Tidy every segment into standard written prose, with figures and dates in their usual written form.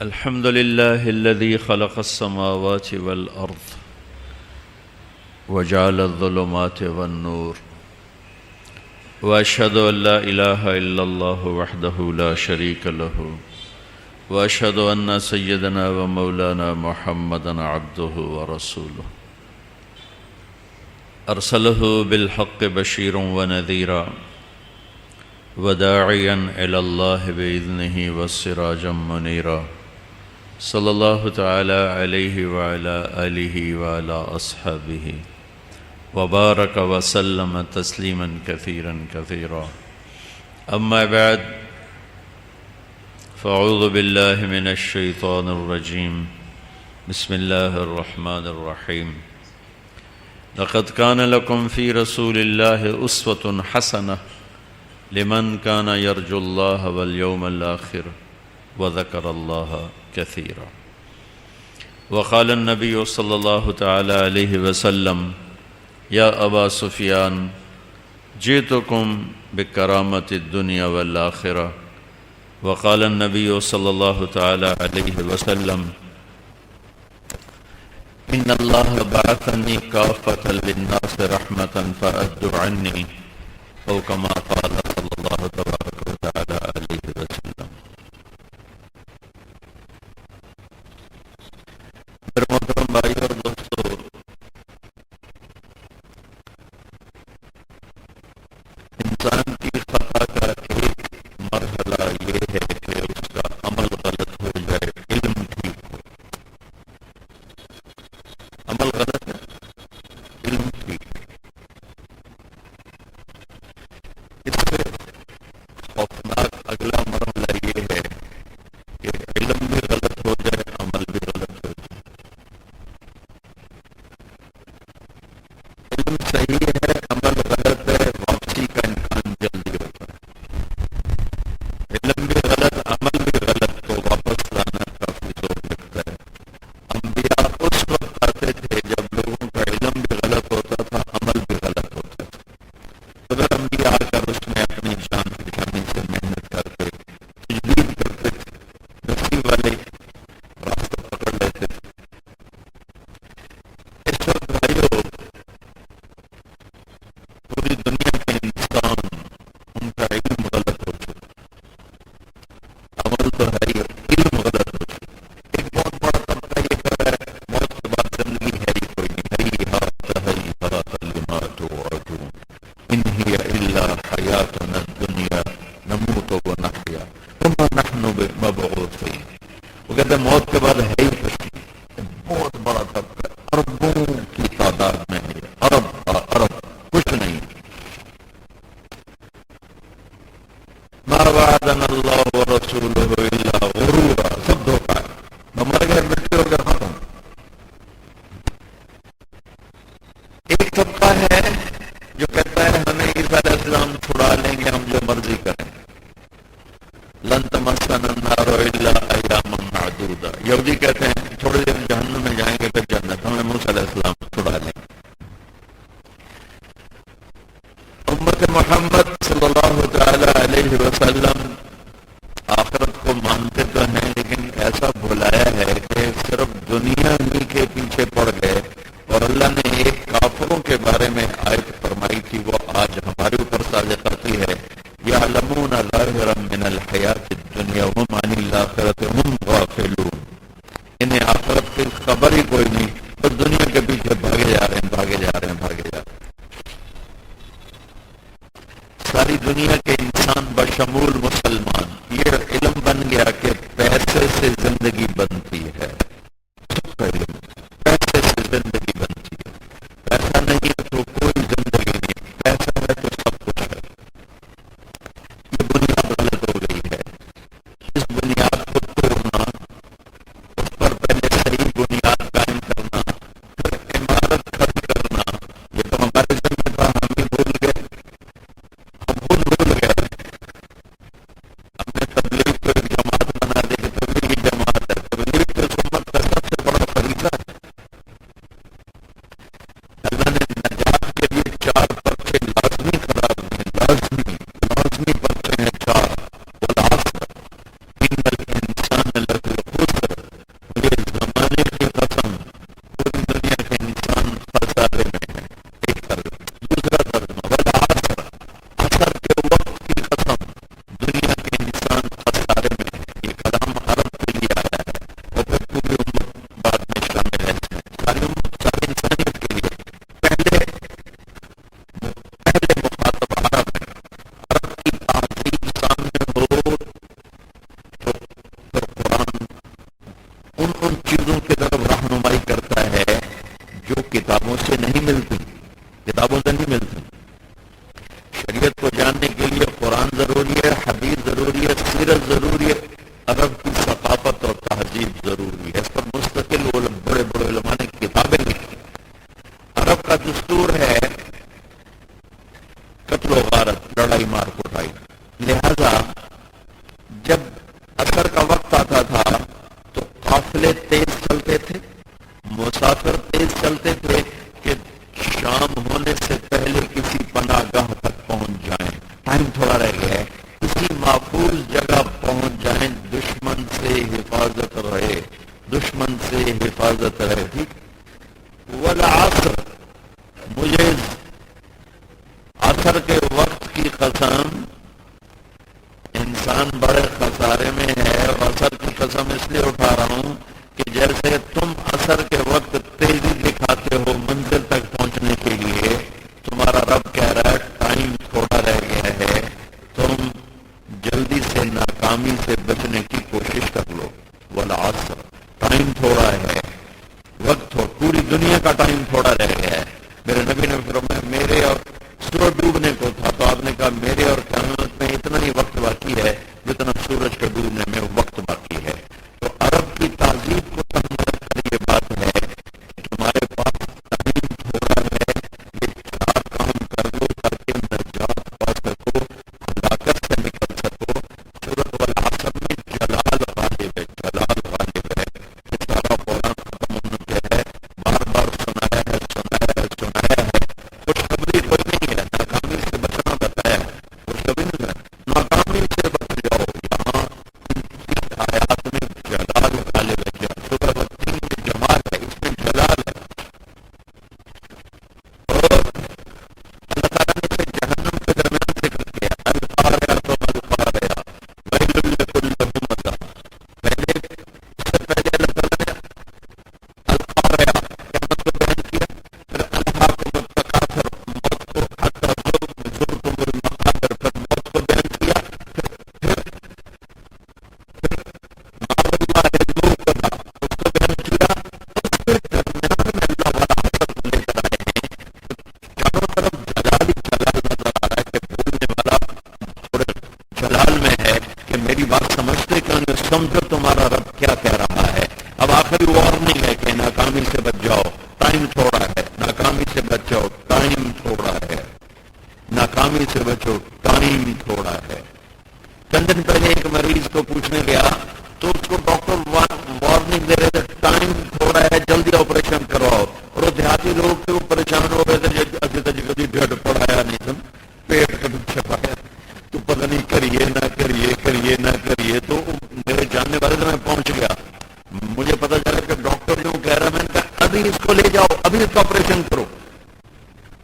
الحمد لله الذي خلق السماوات والأرض وجعل الظلمات والنور وأشهد أن لا إله إلا الله وحده لا شريك له وأشهد أن سيدنا ومولانا محمدا عبده ورسوله أرسله بالحق بشيرا ونذيرا وداعيا إلى الله بإذنه وسراجا منيرا صلى الله تعالى عليه وعلى آله وعلى أصحابه وبارك وسلم تسليما كثيرا كثيرا. أما بعد، فأعوذ بالله من الشيطان الرجيم. بسم الله الرحمن الرحيم. لقد كان لكم في رسول الله أسوة حسنة لمن كان يرجو الله واليوم الآخر وذكر الله كثيرا. وقال النبي صلى الله تعالى عليه وسلم: يا أبا سفيان، جئتكم بكرامة الدنيا والآخرة. وقال النبي صلى الله تعالى عليه وسلم: إن الله بعثني كافة للناس رحمة فأدوا عني، أو كما قال صلى الله تبارك وتعالى عليه وسلم. میرے محترم بھائی اور دوستو، انسان کی خطا کا ایک مرحلہ یہ ہے کہ اس کا عمل غلط ہو جائے، علم ٹھیک ہو. عمل غلط ہے، علم ٹھیک ہے. اس سے خوفناک اگلا مرحلہ یہ ہے کہ علم بھی غلط ہو جائے، عمل بھی غلط ہو جائے. علم صحیح ہے، عمل غلط ہے، واپسی کا امکان جلدی ہوتا ہے. علم بھی غلط، عمل بھی غلط، تو واپس لانا کافی زور لگتا ہے. انبیاء اس وقت آتے تھے جب لوگوں کا علم بھی غلط ہوتا تھا، عمل بھی غلط ہوتا تھا. اگر انبیاء آ کر اس میں اپنی جان پچھانے سے محنت کرتے، تجدید کرتے تھے، نصیب والے راستہ پکڑ لیتے تھے. اس وقت بھائیو، پوری دنیا کے انسان، ان کا علم غلط ہو چکا، عمل تو ہے ہی، علم غلط ہو چکا. ایک بہت بڑا طبقہ یہ کہہ رہا ہے موت کے بعد زندگی ہے ہی کوئی نہیں. ہیہا لما توعدون ان هي الا حیاتنا الدنیا نموت ونحیا وما نحن بمبعوثین. وہ کہتے ہیں موت کے بعد ہے ہی کچھ نہیں. بہت بڑا طبقہ، اربوں کی تعداد میں ہے، ارب کچھ نہیں. ما وعدنا اللہ ورسولہ الا غرورا. سب دھوکہ ہے. مر گئے، مٹی ہو گئے، ختم. ایک طبقہ ہے جو کہتا ہے ہمیں عیسیٰ علیہ السلام چھڑا لیں گے، ہم جو مرضی کریں. لن تمسنا النار الا ایاما معدودا. یہودی کہتے ہیں تھوڑی دیر جہنم میں جائیں گے پھر جنت، ہمیں موسیٰ علیہ السلام چھڑا لیں گے. امت محمد صلی اللہ تعالی علیہ وسلم آخرت کو مانتے تو ہیں، لیکن ایسا بھلایا ہے کہ صرف دنیا ہی کے پیچھے پڑ گئے. اور اللہ نے ایک کافروں کے بارے میں آیت فرمائی تھی، وہ آج ہمارے اوپر صادق کرتی ہے: یعلمون ظاہرا من الحیات الدنیا وهم عن الآخرۃ هم غافلون. انہیں آخرت کی خبر ہی کوئی نہیں، اور دنیا کے پیچھے بھاگے جا رہے ہیں، بھاگے جا رہے ہیں، بھاگے جا رہے ہیں. ساری دنیا کے انسان بشمول مسلمان، یہ علم بن گیا کہ پیسے سے زندگی بنتی ہے. سب کا علم، پیسے سے زندگی بنتی ہے. پیسہ نہیں ہے تو کوئی زندگی نہیں، پیسہ ہے تو سب کچھ ہے. یہ بنیاد غلط ہو گئی ہے. اس بنیاد کو توڑنا، اس پر پہلے صحیح بنیاد قائم کرنا، پھر عمارت کھڑی کرنا. یہ تو ہمارے ذمہ تھا، ہم ہی بھول گئے. ہم خود بھول گئے. ہم نے تبلیغ کو ایک جماعت بنا دی کہ تبلیغی جماعت ہے. تبلیغ تو امت کا سب سے بڑا فریضہ ہے. اللہ نے نجات کے لیے 4 پرچے لازمی قرار دیے. لازمی پرچے ہیں 4. والعصر ان الانسان لفی خسر ان چیزوں کی طرف رہنمائی کرتا ہے جو کتابوں سے نہیں ملتی، کتابوں سے نہیں ملتی۔ شریعت کو جاننے کے لیے قرآن ضروری ہے، حدیث ضروری ہے، سیرت ضروری ہے، عرب کی ثقافت اور تہذیب ضروری ہے۔ اس پر مستقل بڑے بڑے علماء نے کتابیں لکھی۔ عرب کا دستور ہے قتل و غارت، لڑائی مار کٹائی، لہذا جب عصر کا وقت آتا تھا تو قافلے تیز چلتے تھے، مسافر تیز چلتے تھے کہ شام ہونے سے پہلے کسی پناہ گاہ تک پہنچ جائیں، ٹائم تھوڑا رہ گیا ہے، کسی محفوظ جگہ پہنچ جائیں، دشمن سے حفاظت رہے، دشمن سے حفاظت رہے۔ ٹھیک، والعصر، مجھے عصر کے وقت کی قسم، انسان بڑے خسارے میں ہے، اور عصر کی قسم اس لیے اٹھا رہا ہوں کہ جیسے تم عصر کے وقت تیزی دکھاتے ہو منزل تک پہنچنے کے لیے، تمہارا رب کہہ رہا ہے ٹائم تھوڑا رہ گیا ہے، تم جلدی سے ناکامی سے بچنے کی کوشش کر لو۔ والعصر، ٹائم تھوڑا ہے، وقت ہو، پوری دنیا کا ٹائم تھوڑا رہ گیا ہے۔ میرے نبی نے فرمایا میرے اور سورج ڈوبنے کو تھا تو آپ نے کہا میرے اور قیامت میں اتنا ہی وقت باقی ہے جتنا سورج کے ڈوبنے میں وقت باقی ہے۔ تو عرب کی تہذیب کو سمجھنے کی یہ بات ہے کہ تمہارے پاس ٹائم تھوڑا ہے، یہ چار کام کر لو تاکہ نجات پا سکو، ہلاکت سے نکل سکو۔ سورۃ والعصر میں جلال غالب ہے، جلال غالب ہے، یہ سارا قرآن ختم ہونے کے ہے، بار بار سنایا ہے، سنایا ہے، سنایا ہے۔ خوشخبری کوئی نہیں ہے، ناکامی سے بچنا بتایا ہے، خوشخبری نہیں ہے، ناکامی سے بچ جاؤ۔ یہاں آیات میں جلال غالب ہے، سورہ والتین میں جمال ہے، اس میں جلال ہے۔ اور اللہ تعالیٰ نے اسے جہنم کے درمیان ذکر کیا، القاریہ تو القاریہ ویل لکل ہمزہ، پہلے اس سے پہلے اللہ تعالیٰ نے القاریہ قیامت کو بیان کیا، پھر الہاکم التکاثر، موت کو، حتی زرتم المقابر، پھر موت کو بیان کیا، پھر نار اللہ الموقدہ اس کو بیان کیا، اس کے درمیان میں اللہ والا حسد کو لے کر آئے ہیں۔ چاروں طرف جلال ہی جلال نظر آ رہا ہے کہ بولنے والا تھوڑے جلال میں ہے کہ میری بات سمجھتے کیوں نہیں، سمجھو تمہارا رب کیا کہہ رہا ہے۔ اب آخری وارننگ ہے کہ ناکامی سے بچ جاؤ، ٹائم تھوڑا ہے، ناکامی سے بچ جاؤ، ٹائم تھوڑا ہے، ناکامی سے بچو، ٹائم تھوڑا ہے۔ چند دن پہلے ایک مریض کو پوچھنے گیا تو اس کو ڈاکٹر وارننگ دے رہے تھے ٹائم تھوڑا ہے، جلدی آپریشن کرواؤ، اور وہ دیہاتی لوگ تھے وہ پریشان ہو گئے تھے، اچھی کبھی ڈھڈ پڑایا نہیں تم، پیٹ کبھی چھپایا تو پتہ نہیں، کریے نہ کریے، کریے نہ کریے۔ تو میرے جاننے والے سے میں پہنچ گیا، مجھے پتہ چلا کہ ڈاکٹر جو کہہ رہا ہے، میں نے کہا ابھی اس کو لے جاؤ، ابھی اس کا آپریشن کرو۔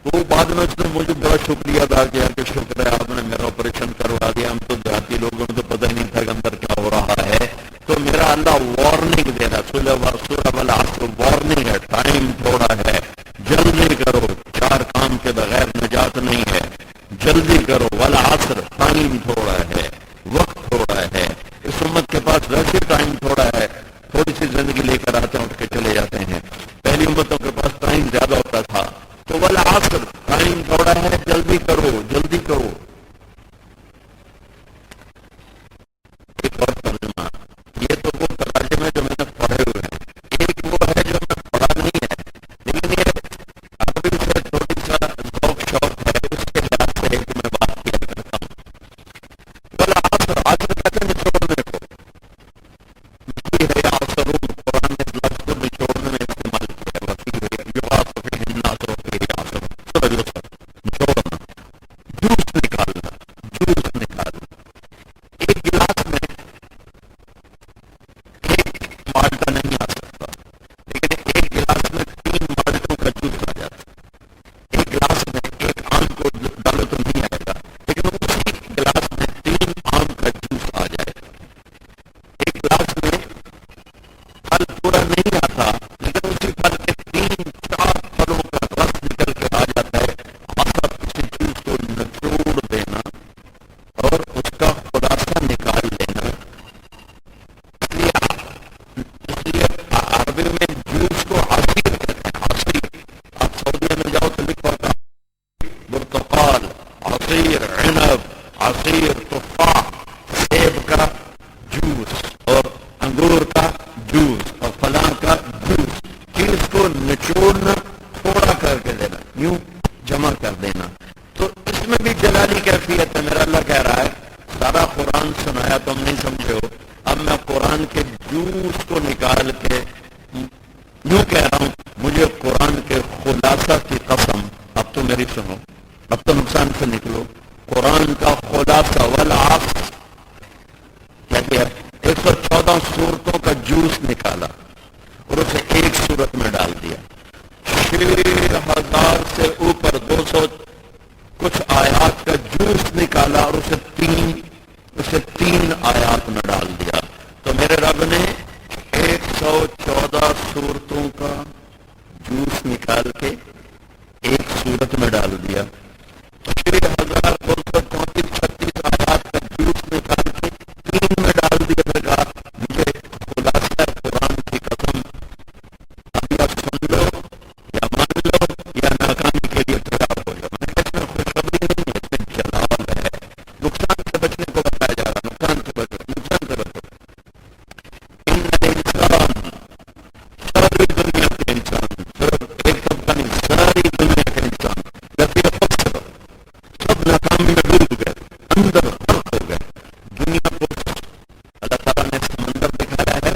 وہ بعد میں اس نے مجھے بڑا شکریہ ادا کیا کہ شکر ہے آپ نے میرا آپریشن کروا دیا، ہم تو دیہاتی لوگوں میں تو پتہ ہی نہیں تھا کہ اندر کیا ہو رہا ہے۔ تو میرا اللہ وارننگ دے رہا، سورہ والعصر وارننگ ہے، ٹائم تھوڑا ہے، جلدی کرو، چار کام کے بغیر نجات نہیں ہے، جلدی کرو۔ والعصر، ٹائم تھوڑا ہے، وقت تھوڑا ہے، اس امت کے پاس ویسے ٹائم تھوڑا ہے، تھوڑی سی زندگی لے کر آتے ہیں، اٹھ کے چلے جاتے ہیں۔ پہلی امتوں کے پاس ٹائم زیادہ ہوتا تھا، تو والعصر، ٹائم تھوڑا ہے، جلدی کرو، جلدی کرو۔ ایک اور ترجمہ، یہ تو وہ ترجمے جو میں نے پڑھے ہوئے ہیں، ایک وہ ہے جو میں پڑھا نہیں ہے لیکن یہ عربی سے تھوڑی سا ذوق شوق ہے، اس کے لحاظ سے ہے کہ میں بات کیا کرتا ہوں۔ والعصر، عصر کہتے ہیں نچوڑنے کو، وفی ہے یعصرون، قرآن نے اس لفظ کو نچوڑنے میں استعمال کیا ہے، وفی ہے یعصر فیہ الناس وفی ہے یعصرون، سورہ یوسف، نچوڑنا، جوس نکالنا، جوس نکالنا۔ ایک گلاس میں ایک مالٹا نہیں آ سکتا، لیکن ایک گلاس میں 3 مالٹوں کا جوس آ جاتا ہے۔ ایک گلاس میں ایک آم کو ڈالو تو نہیں آئے گا، لیکن اسی گلاس میں 3 آم کا جوس آ جائے گا۔ ایک گلاس میں پھل پورا نہیں آتا، لیکن اسی پھل کے 3-4 پھلوں کا رس نکل کے آ جاتا ہے۔ عصر، کسی چیز کو نچوڑ دینا اور اس کا خلاصہ نکال لینا، اس لیے عربی میں جوس کو عصیر کہتے ہیں، عصیر. آپ سعودیہ میں جاؤ تو لکھا ہوتا ہے برتقال، عصیر عنب، عصیر تفاح، سیب کا جوس اور انگور کا جوس اور فلاں کا جوس. چیز کو نچوڑنا، تھوڑا کر کے دینا، یوں جمع کر دینا. تو اس میں بھی جلالی کیفیت ہے. میرا اللہ کہہ رہا ہے سارا قرآن سنایا تم نہیں سمجھے ہو، اب میں قرآن کے جوس کو نکال کے یوں کہہ رہا ہوں، مجھے قرآن کے خلاصہ کی قسم. اب تو میری سنو، اب تو نقصان سے نکلو. قرآن کا خلاصہ والعصر کیا کیا؟ 114 صورتوں کا جوس نکالا اور اسے ایک صورت میں ڈال دیا. 6000 سے اوپر 200 کچھ آیات کا جوس نکالا اور اسے تین آیات میں ڈال دیا. تو میرے رب نے 114 صورتوں کا جوس نکال کے ایک صورت میں ڈال دیا. 6234 36 آیات کا جوس نکال کے تین میں ڈال دیا. پھر کہا مجھے خلاصہ قرآن کی قسم، اب یا سن لو یا مان لو یا ناکامی کے لیے تیار ہو جاؤ. میں اس میں خوشخبری نہیں ہے، اس میں جلال ہے. نقصان سے بچنے کو بتایا جا رہا، نقصان سے بچو، نقصان سے بچو. ان انسان، ساری دنیا کے انسان، صرف ایک طبقہ نہیں، ساری دنیا کے انسان لفی خسر، سب ناکامی میں ڈوب گئے، اندر غرق ہو گئے. دنیا کو اللہ تعالیٰ نے سمندر دکھایا ہے،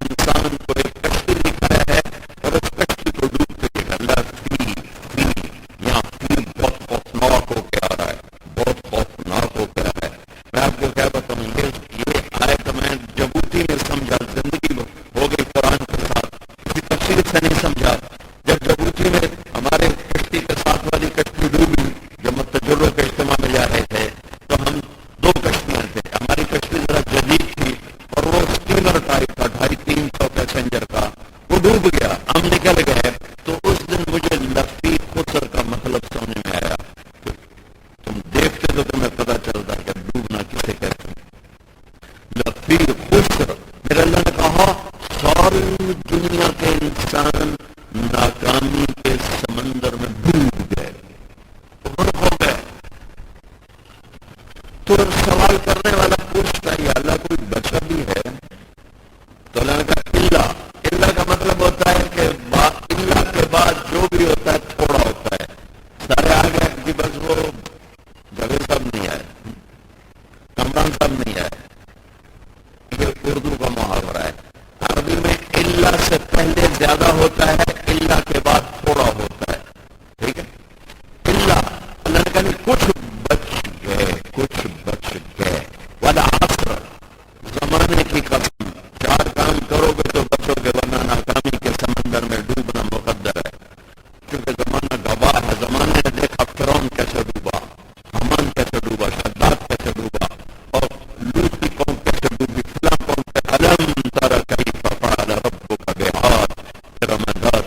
انسان کو ایک کشتی دکھایا ہے اور اس کشتی کو ڈوبتے دیکھا. فی یہاں فی بہت خوفناک ہو کے آ رہا ہے، بہت خوفناک ہو کے آ رہا ہے. میں آپ کو کیا بتاؤں، یہ آیت میں جبوتی میں سمجھا، زندگی ہو گئی قرآن کے ساتھ، کسی تفصیل سے نہیں سمجھا. جب جبوتی میں ہمارے کشتی کے ساتھ والی کشتی ڈوبی، جب متجروں کے اجتماع میں جا رہے تھے تو ہم دو کشتیاں تھے. ہماری کشتی ذرا جدید تھی اور وہ اسٹیمر ٹائپ کا 250-300 پیسنجر کا، وہ ڈوب گیا، ہم نکل گئے. تو اس دن مجھے لفی خسر کا مطلب سمجھ میں آیا. تم دیکھتے تو تمہیں پتا چلتا کہ ڈوبنا کسے کہتے ہیں. لفی خسر، میرے اللہ نے کہا ساری دنیا کے انسان ناکامی کے سمندر میں ڈوب گئے، غرق ہو گئے. تو سوال کرنے والا پوچھتا ہے یا اللہ کوئی بچا بھی ہے؟ تو اللہ نے کہا اللہ کا مطلب ہوتا ہے کہ اللہ کے بعد جو بھی ہوتا ہے تھوڑا ہوتا ہے. سارے آ گئے کہ بس وہ جاوید صاحب نہیں آئے، کامران صاحب نہیں آئے. یہ اردو کا محاورہ ہے. عربی میں اللہ سے پہلے زیادہ ہوتا ہے، اللہ کے بعد تھوڑا ہوتا ہے. ٹھیک ہے، اللہ نے کہا کچھ بچ گئے. والعصر، زمانے کی قسم، 4 کام کرو گے تو بچو گے، ورنہ ناکامی کے سمندر میں ڈوبنا مقدر ہے. کیونکہ زمانہ گواہ ہے. زمانے نے دیکھا فرعون کیسے ڈوبا، حمان کیسے ڈوبا، شداد کیسے ڈوبا، اور لوط کی قوم کیسے ڈوبی، فلاں قوم کے علم تر کیف فعل ربک بعاد ارم ذات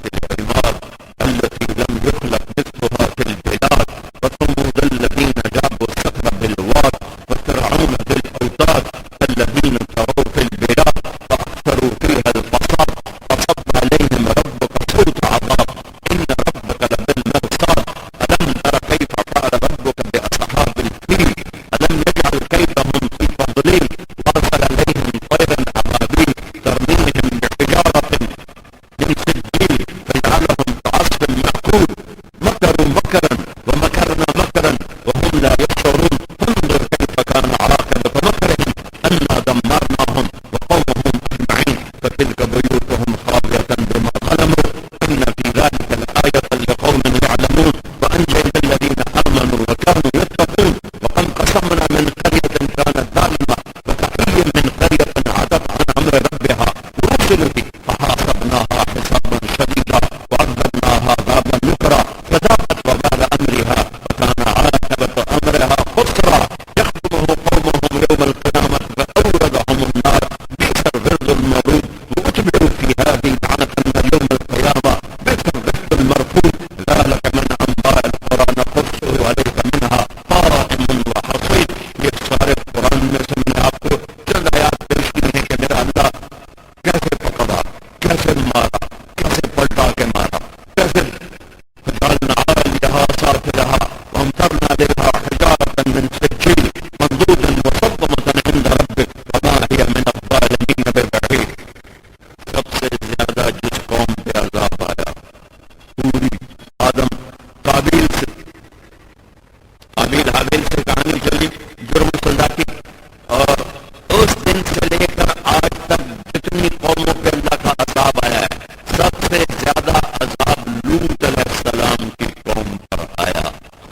کتنی قوموں پہ اللہ کا عذاب آیا ہے. سب سے زیادہ عذاب لوط علیہ السلام کی قوم پر آیا.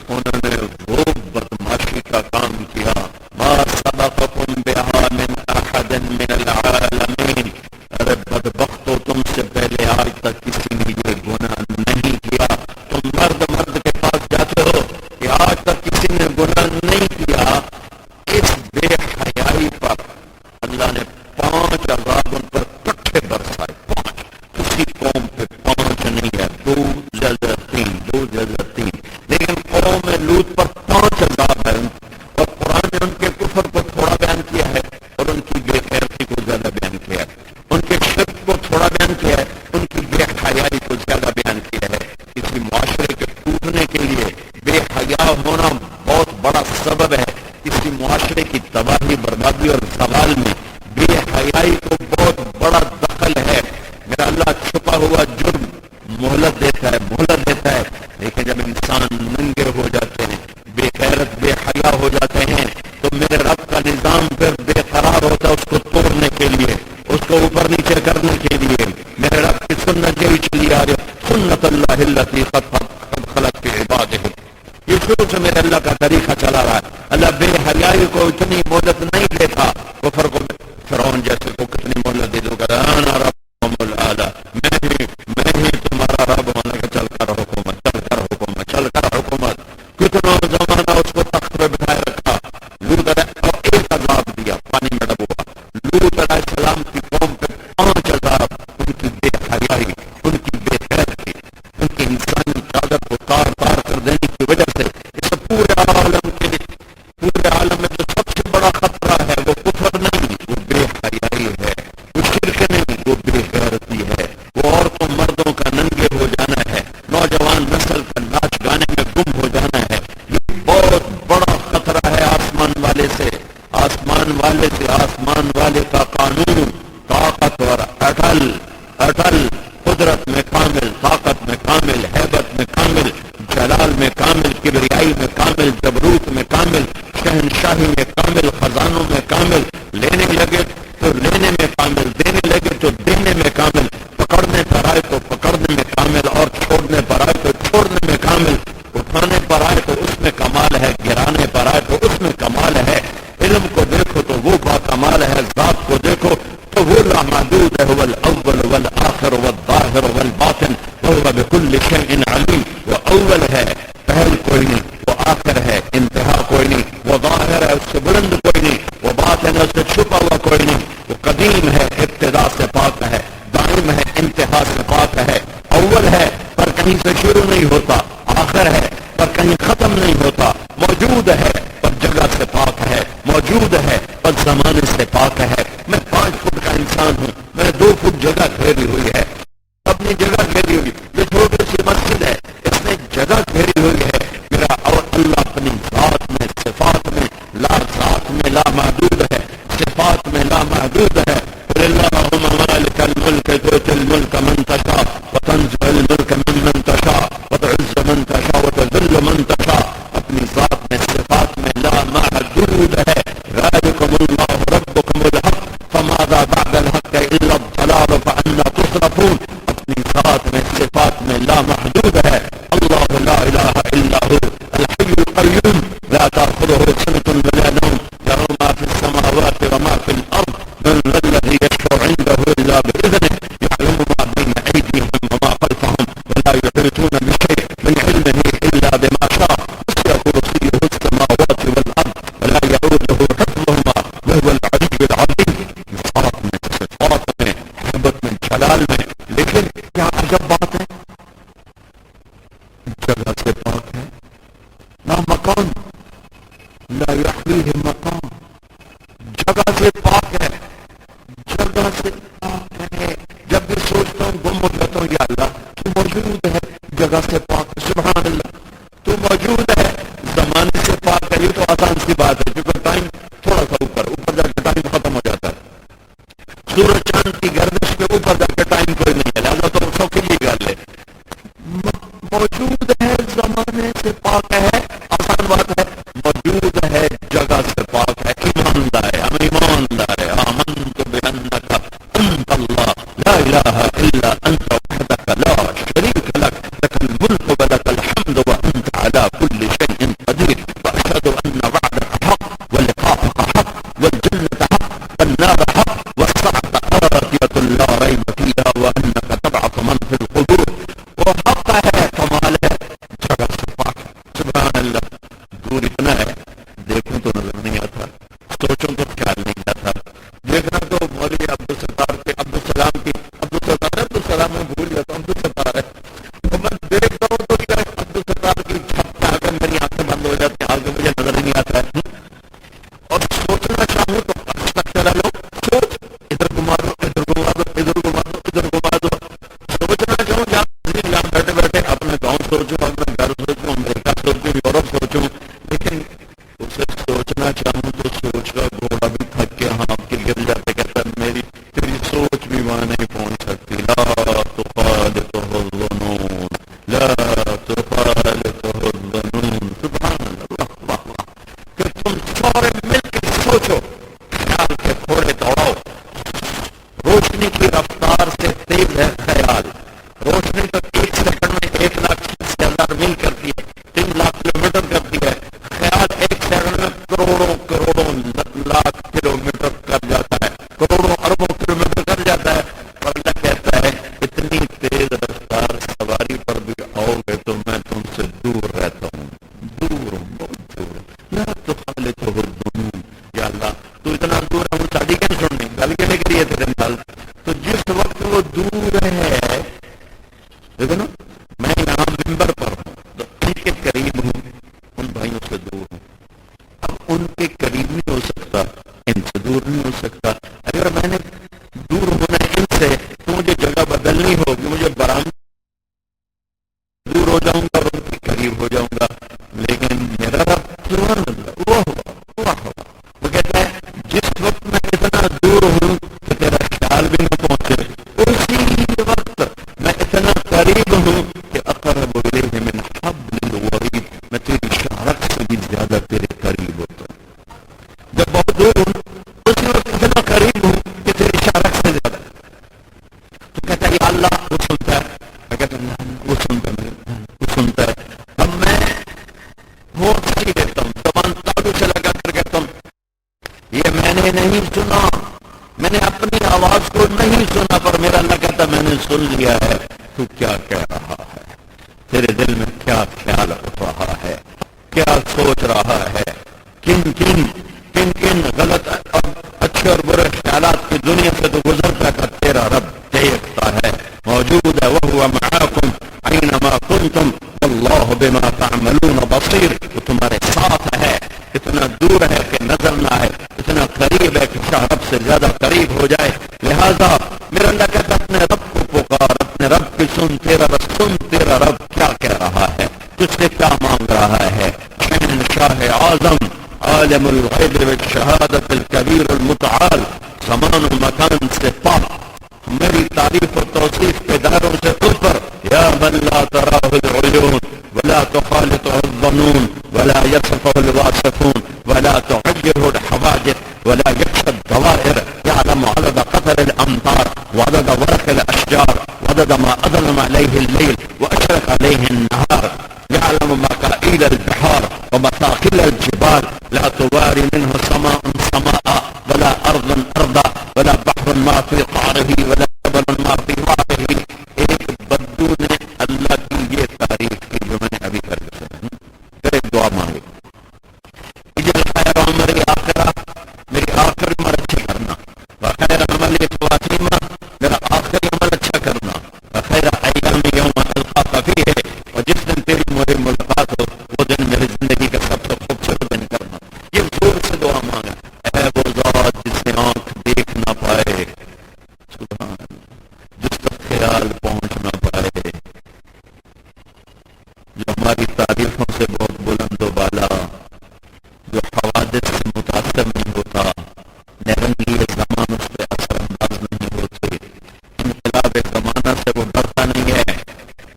انہوں نے وہ بدماشی کا کام کیا. ما سبقکم بها من احد من العالمین. ارے بدبختو، تم سے پہلے آج تک کسی نے یہ گناہ نہیں کیا. تم مرد کے پاس جاتے ہو کہ آج تک کسی نے گناہ نہیں کیا. اس بے حیائی پر اللہ نے 5 عذاب ان پر کٹھے برسائے. 5 کسی قوم پہ 5 نہیں ہے، 2 جگہ 3. لیکن قوم لوط پر 5 عذاب ہے. اور قرآن نے ان کے کفر کو تھوڑا بیان کیا ہے اور ان کی بے غیرتی کو زیادہ بیان کیا ہے. ان کے شرک کو تھوڑا بیان کیا ہے، ان کی بے حیائی کو زیادہ بیان کیا ہے. کسی معاشرے کے ٹوٹنے کے لیے بے حیا ہونا بہت بڑا سبب ہے. کسی معاشرے کی تباہی، بربادی اور زوال میں بے حیائی کو بہت بڑا دخل ہے. میرا اللہ چھپا ہوا جرم مہلت دیتا ہے. لیکن جب انسان ننگے ہو جاتے ہیں، بے غیرت بے حیا ہو جاتے ہیں، تو میرے رب کا نظام پھر بے قرار ہوتا ہے اس کو توڑنے کے لیے، اس کو اوپر نیچے کرنے کے لیے. میرے رب کی سنت یہی چلی آ رہی، سنت اللہ التی قد خلت فی عبادہ. یہ شروع سے میرے اللہ کا طریقہ چلا رہا ہے. اللہ بے حیائی کو اتنی مہلت نہیں دیتا. کفر کو، فرعون جیسے کو کتنی مہلت دے دو گا. انا ربکم الاعلی، میں ہی تمہارا رب ہوں. چل کر حکومت. کتنا زمانہ اس کو تخت پہ بٹھائے رکھا. لوط علیہ ایک عذاب دیا، پانی میں ڈبویا. لوط علیہ السلام کی قوم پہ 5 عذاب. ان کی بے حیائی، ان کی بے غیرتی، ان کی انسانی طاقت کو تار کر دینے کی وجہ سے اس پورے عالم میں جو سب سے بڑا خطرہ ہے وہ کفر نہیں، وہ بے حیائی ہے. وہ شرک نہیں، وہ بے غیرتی ہے. وہ عورتوں مردوں کا ننگے ہو جانا ہے. نوجوان نسل کا ناچ گانے میں گم ہو جانا ہے. یہ بہت بڑا خطرہ ہے. آسمان والے کا قانون طاقتور، اٹل، قدرت میں کامل، طاقت میں کامل، ہیبت میں کامل، جلال میں کامل، کبریائی میں کامل، جبروت میں کامل، شہنشاہی میں کامل، خزانوں میں کامل. لینے لگے تو لینے میں کامل، دینے لگے تو دینے میں کامل، پکڑنے پر آئے تو پکڑنے میں کامل، اور چھوڑنے پر آئے تو چھوڑنے میں کامل. اٹھانے پر آئے تو اس میں کمال ہے، گرانے پر آئے تو اس میں کمال ہے. علم کو دیکھو تو وہ با کمال ہے، ذات کو دیکھو تو وہ لامحدود ہے. هو الاول والآخر والظاہر والباطن وهو بكل شيء علیم. وہ اول ہے، پہل کوئی نہیں، وہ آخر ہے، انتہا کوئی نہیں. وہ ظاہر ہے، اس سے بلند کوئی نہیں. وہ باطن ہے، اس سے چھپا ہوا کوئی نہیں. وہ قدیم ہے، ابتدا سے پاک ہے. دائم ہے، انتہا سے پاک ہے. اول ہے پر کہیں سے شروع نہیں ہوتا، آخر ہے پر کہیں ختم نہیں ہوتا. موجود ہے پر جگہ سے پاک ہے، موجود ہے پر زمانے سے پاک ہے. میں 5 فٹ کا انسان ہوں، میں نے 2 فٹ جگہ گھیری ہوئی ہے، اپنی جگہ گھیری ہوئی. یہ چھوٹی سی مسجد ہے، اس نے جگہ گھیری ہوئی ہے. میرا اور اللہ اپنی ذات میں، صفات میں لا محدود ہے، صفات میں لا محدود ہے. اللهم مالك الملك تؤتي الملك من تشاء وتنزع الملك ممن تشاء وتعز من تشاء وتذل من تشاء. اپنی ذات میں، صفات میں لا محدود ہے. ذلكم الله ربكم الحق فماذا بعد الحق الا الضلال فأنا تصرفون. اپنی ذات میں، صفات میں لا محدود ہے. اللہ لا الہ الا هو الحي القيوم لا تأخذه سنة ولا نوم له ما في السماوات وما في الأرض من ذا الذي يشفع عنده إلا بإذنه يعلم ما بين أيديهم وما خلفهم ولا يحيطون بشيء من علمه إلا بما شاء. وسع كرسيه السماوات والأرض ولا يعوده حفظهما وهو العلي العظيم. صفات میں، صفات میں، حبت میں، جلال میں. لیکن کیا عجب بات ہے، جگہ سے پاک ہے. لا مکان لا یحویہ مکان، جگہ سے پاک ہے، جگہ سے پاک ہے. جب بھی سوچتا ہوں گم ہو جاتا ہوں، یا اللہ تو موجود ہے، جگہ سے پاک ہے. سبحان اللہ، تو موجود ہے، زمانے سے پاک ہے. یہ تو آسان سی بات ہے کیونکہ ٹائم تھوڑا سا اوپر جا کے ٹائم ختم ہو جاتا ہے. سورج چاند کی گردش کے اوپر جا کے ٹائم کوئی نہیں ہے، لہٰذا تو سو کے لیے گل ہے. موجود ہے، زمانے سے پاک ہے، آسان بات ہے. موجود ہے، جگہ سے پاک ہے. ایمان لائے، ہم ایمان لائے. آمنت بأنک انت بھی وہاں نہیں پہنچ سکتی. لا تخالطہ الظنون لا تخالطہ الظنون. سبحان اللہ. واہ واہ. کہ تم سارے مل کے سوچو، خیال کے گھوڑے دوڑاؤ. روشنی کی رفتار سے تیز ہے خیال. روشنی تو ایک سیکنڈ میں 1,80,000 میل کرتی ہے، 3,00,000 کلومیٹر کرتی ہے. خیال ایک سیکنڈ میں کروڑوں کروڑوں لاکھ کلومیٹر کر جاتا ہے، کروڑوں اربوں کلومیٹر کر جاتا ہے. اور اللہ کہتا ہے اتنی تیز رفتار سواری پر بھی آؤ گے تو میں تم سے دور رہتا ہوں، دور ہوں، بہت دور. لا تخالطہ الظنون. یا اللہ تو اتنا دور ہے، وہ شادی کیوں چھوڑنی، گل کے لے کریے تیرے نال. تو جس وقت وہ دور ہے، دیکھو نا، میں یہاں ممبر پر ہوں تو ان کے قریب ہوں، ان بھائیوں سے دور ہوں. اب ان کے قریب نہیں ہو سکتا، ان سے دور نہیں ہو سکتا. اگر میں نے دور ہونا ہے ان سے تو مجھے جگہ بدلنی ہوگی، مجھے برآمد دور ہو جاؤں گا اور ان کے قریب ہو جاؤں گا. لیکن میرا رب سبحان اللہ وہ ہوا واہ ہوا. وہ کہتا ہے جس وقت میں اتنا دور ہوں کہ تیرا خیال بھی نہ پہنچے، اسی وقت میں اتنا قریب ہوں کہ اقرب الیہ من حبل الورید. میں تیری شارک سے بھی زیادہ تیرے قریب ہوتا ہوں. جب بہت دور ہوں اسی وقت اتنا قریب ہوں کہ تیری شارک سے زیادہ. تو کہتا ہے یا اللہ وہ سنتا ہے. میں کہتا ہوں وہ سنتا ہے، وہ سنتا ہے. اب میں ہوش نہیں دیتا ہوں، زبان تالو سے لگا کر کہتا ہوں یہ میں نے نہیں سنا، میں نے اپنی آواز کو نہیں سنا، پر میرا اللہ کہتا میں نے سن لیا ہے. تو کیا کہہ رہا ہے، تیرے دل میں کیا خیال اٹھ رہا ہے، کیا سوچ رہا ہے، کن کن کن کن غلط اور اچھے اور برے خیالات کی دنیا سے تو گزرتا ہے. تیرا رب دیکھتا ہے، موجود ہے. وَهُوَ مَعَاكُمْ أَيْنَمَا كُنْتُمْ وَاللَّهُ بِمَا تَعْمَلُونَ بَصِيرٌ. وہ تمہارے ساتھ ہے، اتنا دور ہے کہ نظر نہ ہے، اتنا قریب ہے کہ شاہ رب سے زیادہ قریب ہو جائے. لہذا میرا اللہ کہتا اپنے رب کو پکار، اپنے رب کی سن. تیرا رب سن، تیرا رب کیا کہہ رہا ہے، تجھ سے کیا مانگ رہا ہے. شاہ اعظم عالم الغیب والشہادت الکبیر المتعال، زمان و مکان سے پاک، میری تعریف و توصیف کے دائروں سے اوپر. یا من لا تراہ العیون ولا تخالطہ الظنون ولا یصفہ الواصفون ولا تعجبہ الحوادث ولا یخشى الدوائر. يعلم عدد قطر الامطار وعدد ورق الاشجار وعدد ما اظلم عليه الليل واشرق عليه النهار. يعلم مكائيل البحار ومثاقيل الجبال. لا تواري منه سماء سماء ولا ارض ارضا ولا بحر ما في قعره ولا جبل ما في وعره. ایک بدو نے اللہ کی یہ تعریف کی جو میں نے ابھی کر کے پھر ایک دعا مانگی. اجل خیر عمری آخرہ، میری آخری عمر اچھی کرنا. وخیر عملی خواتیمہ، میرا آخری عمل اچھا کرنا. وخیر ایام یوم القاک فیہ، اور جس دن تیری مجھے ملاقات ہو وہ دن میری زندگی کا سب سے خوبصورت دن کرنا. یہ زور سے دعا مانگا. اے وہ ذات جس نے آنکھ دیکھ نہ پائے، سبحان اللہ، جس تک خیال پہنچ نہ پائے، جو ہماری تعریفوں سے بہت بلند و بالا، جو حوادث سے متاثر نہیں ہوتا، نرنگی زمان اس پہ اثر انداز نہیں ہوتے، انقلاب زمانہ سے وہ ڈرتا نہیں ہے.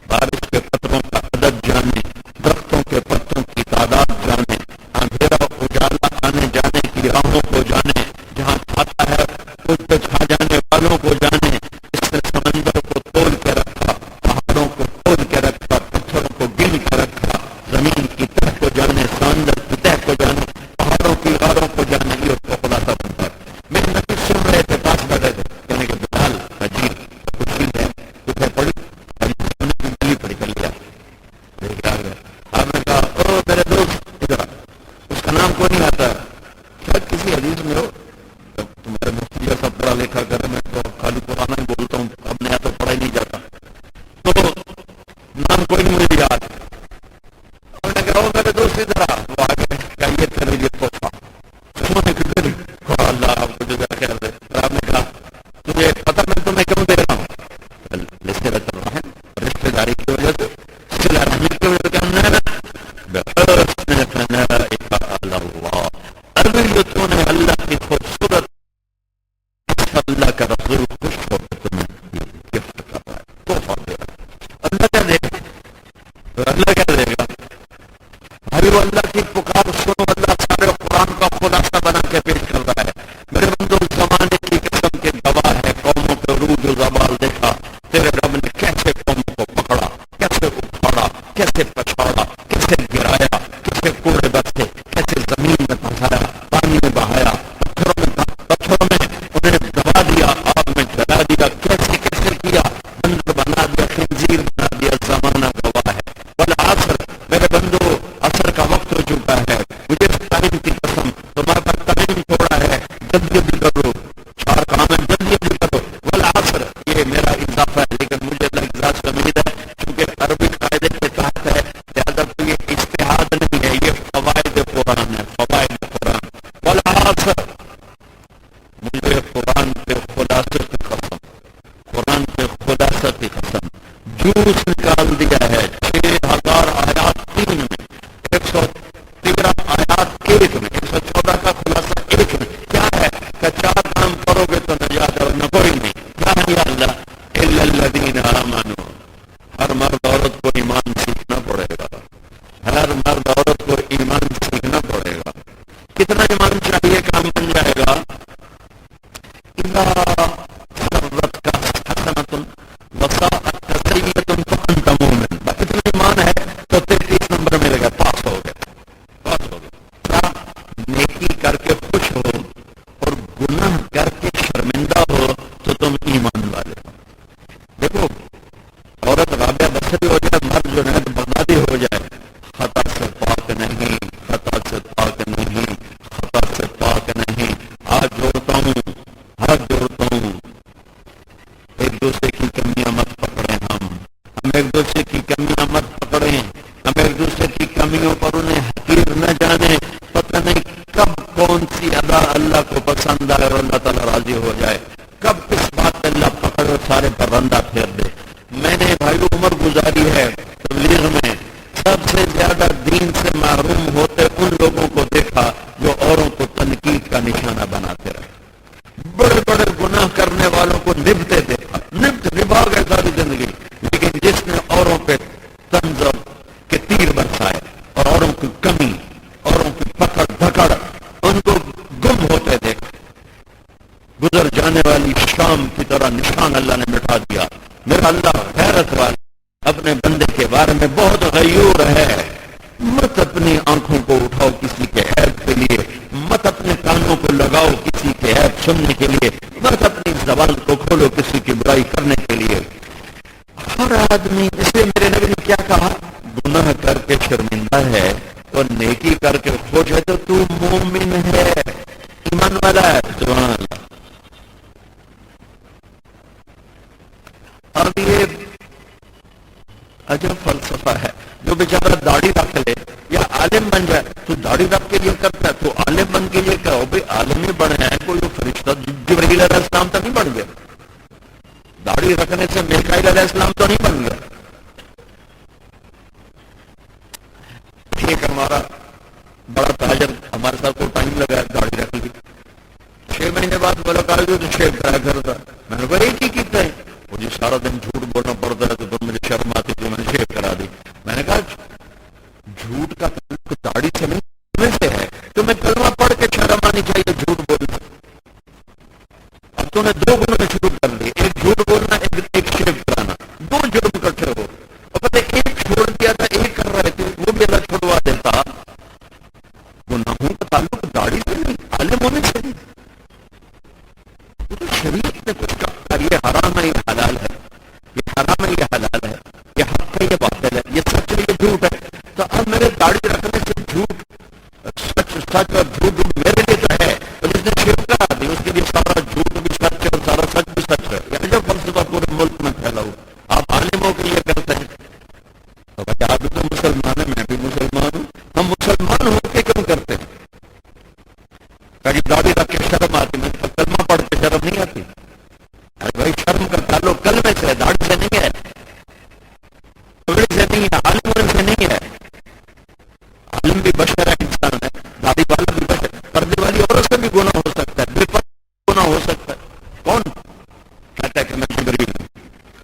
بارش کے قطروں کا عدد جانے، درختوں کے پتوں کی تعداد جانے، اندھیرا اجالا آنے جانے کی راہوں کو جانے، جہاں کھاتا ہے اس پہ کھا جانے والوں کو جانے. اس نے سمندر کو تول کے رکھا، پہاڑوں کو تول کے رکھا، پتھروں کو گن کے رکھا. زمین کی تہ کو جانے، سمندر کی تہ کو جانے، پہاڑوں کی غاروں کو جانے. یہ اس کو خلاصہ بنتا ہے. میرے نبی سن رہے تھے، پاس بیٹھے تھے، کہنے کہ بلال عجیب کچھ چیز ہے، کچھ ہے پڑھی گلی پڑھی کر لیا. آپ نے کہا او میرے دوست ادھر، اس کا نام کوئی نہیں آتا، شاید کسی حدیث میں ہو. تمہارے مفتی جیسا پڑھا لکھا کر میں تو خالی پرانا ہی بولتا ہوں، اب نیا تو پڑھا ہی نہیں جاتا، تو نام کوئی نہیں مجھے یاد. ہم نے کہا میرے دوست ادھر آ. وہ آگے کہیے تیرے لیے تحفہ. انہوں نے کہا اللہ آپ کو جو خیال ہے. آپ نے کہا تجھے پتہ میں تمہیں کیوں دے رہا ہوں؟ صلۃ الرحم، رشتے داری کی وجہ سے، صلہ رحمی کی وجہ سے. کہنا ہے بحسن ثنائک علی اللہ، ابھی جو تو نے اللہ کی خوبصورت اللہ کا رسول خوش ہو خلاصہ قسم جوس نکال دیا ہے 6000 آیات 3 میں، 113 آیات 1 میں، 114 کا خلاصہ 1 میں. کیا ہے کہ 4 کام کرو گے تو نجات اور نہ کوئی نہیں. کیا ہے یا اللہ؟ الا الذین آمنوا. ہر مرد عورت کو ایمان سیکھنا پڑے گا. ہر مرد عورت کو ایمان سیکھنا پڑے گا. کتنا ایمان چاہیے کام بن جائے گا؟ اذا سرت کا حسنۃ وساءت سیئۃ فانت مؤمن. اتنا ایمان ہے تو 33 نمبر ملے گا، پاس ہو گئے. پاس ہو گئے. نیکی کر کے خوش ہو اور گناہ کر کے شرمندہ ہو تو تم ایمان والے ہو. دیکھو عورت رابعہ بصری ہو جائے، مرد جنید بغدادی ہو جائے، خطا سے پاک نہیں، خطا سے پاک نہیں، خطا سے پاک نہیں. ہاتھ جوڑتا ہوں ایک دوسرے کی کمیاں مت پکڑیں. ہم ایک دوسرے کی کمیاں مت پکڑیں. ہم ایک دوسرے کی کمیوں پر انہیں حقیر نہ جانیں. پتہ نہیں کب کون سی ادا اللہ کو پسند آئے اور اللہ تعالیٰ راضی ہو جائے، کب کس بات پہ اللہ پکڑ اور سارے پر رندہ پھیر دے. میں نے بھائی عمر گزاری ہے تبلیغ میں، سب سے زیادہ دین سے محروم ہوتے ان لوگوں کو دیکھا جو اوروں کو تنقید کا نشانہ بناتے رہے. بڑے بڑے گناہ کرنے والوں کو نبھتے دیکھا، نبھا گئے ساری زندگی، لیکن جس نے اوروں پہ طنز کے تیر برسائے اور اوروں کی کمی، اوروں کی پکڑ دھکڑ، ان کو گم ہوتے دیکھا. گزر جانے والی شام کی طرح نشان اللہ نے مٹا دیا. میرا اللہ غیرت والا اپنے بندے کے بارے میں بہت غیور ہے. مت اپنی آنکھوں کو اٹھاؤ کسی کے عیب کے لیے، مت اپنے کانوں کو لگاؤ کسی کے عیب سننے کے لیے، مت اپنی زبان کو کھولو کسی کی برائی کرنے کے لیے. ہر آدمی، اسے میرے نبی نے کیا کہا؟ گناہ کر کے شرمندہ ہے اور نیکی کر کے خوش ہے تو مومن ہے، ایمان والا ہے. سبحان اللہ. اب یہ عجب فلسفہ ہے. جو بیچارہ داڑھی رکھ لے یا عالم بن جائے، تو داڑھی رکھ کے یہ کرتا ہے تو عالم بن کے یہ کہو بھائی عالم ہی بڑھ ہے، کوئی فرشتہ جبرائیل علیہ السلام تو نہیں بن گیا. داڑھی رکھنے سے میکائیل علیہ السلام تو نہیں بن گیا. ایک ہمارا بڑا تاجر ہمارے ساتھ کو ٹائم لگا، داڑھی رکھ لی، 6 مہینے بعد ملاقات ہوئی تو شیو کرایا کرتا. میں نے کہا ایک ہی کیتا ہے. مجھے سارا دن جھوٹ بولنا پڑتا ہے تو مجھے شرم آتی تو میں نے شیو کرا دی. میں نے کہا جھوٹ کا تعلق داڑھی سے نہیں سے ہے، تو میں کلمہ پڑھ کے شرم آنی چاہیے جھوٹ بولنا. اب تو نے 2 گناہ شروع کر دی، ایک جھوٹ بولنا، ایک شیو کرانا. 2 جرم اکٹھے ہو. اور پتہ ایک چھوڑ دیا تھا، ایک کر رہے تھے، وہ بھی اللہ چھوڑوا دیتا. گناہوں کا تعلق داڑھی سے نہیں، عالم ہونے سے نہیں. تو شریعت نے کچھ کہا یہ حرام ہے، یہ حلال ہے، یہ حرام ہے، یہ حلال ہے، یہ حق ہے، یہ باطل ہے، یہ سچ ہے، یہ جھوٹ ہے. تو اب میرے داڑھی رکھنے سے جھوٹ سچ اور جھوٹ میرے لیے تو ہے، اور جس نے شیو کرا دی اس کے لیے سارا جھوٹ بھی سچ ہے اور سارا سچ بھی سچ ہے. یہ جو فلسفہ پورے ملک میں پھیلا ہوا آپ عالموں کے لیے کرتے ہیں. تو بھائی آپ بھی تو مسلمان ہیں، میں بھی مسلمان ہوں. ہم مسلمان ہو کے کیوں کرتے ہیں؟ کہیں داڑھی رکھ کے شرم آتی، میں کلمہ پڑھ کے شرم نہیں آتی. ارے بھائی شرم کا تعلق کلمے سے ہے، داڑھی سے نہیں ہے، داڑھی سے نہیں ہے، عالم سے نہیں ہے. عالم بھی بشر ہے، انسان ہے، داڑھی والا بھی بشر. پردے والی عورت سے بھی گناہ ہو سکتا ہے، بے پردہ گناہ ہو سکتا ہے. کون کہتا ہے کہ میں جبریل ہوں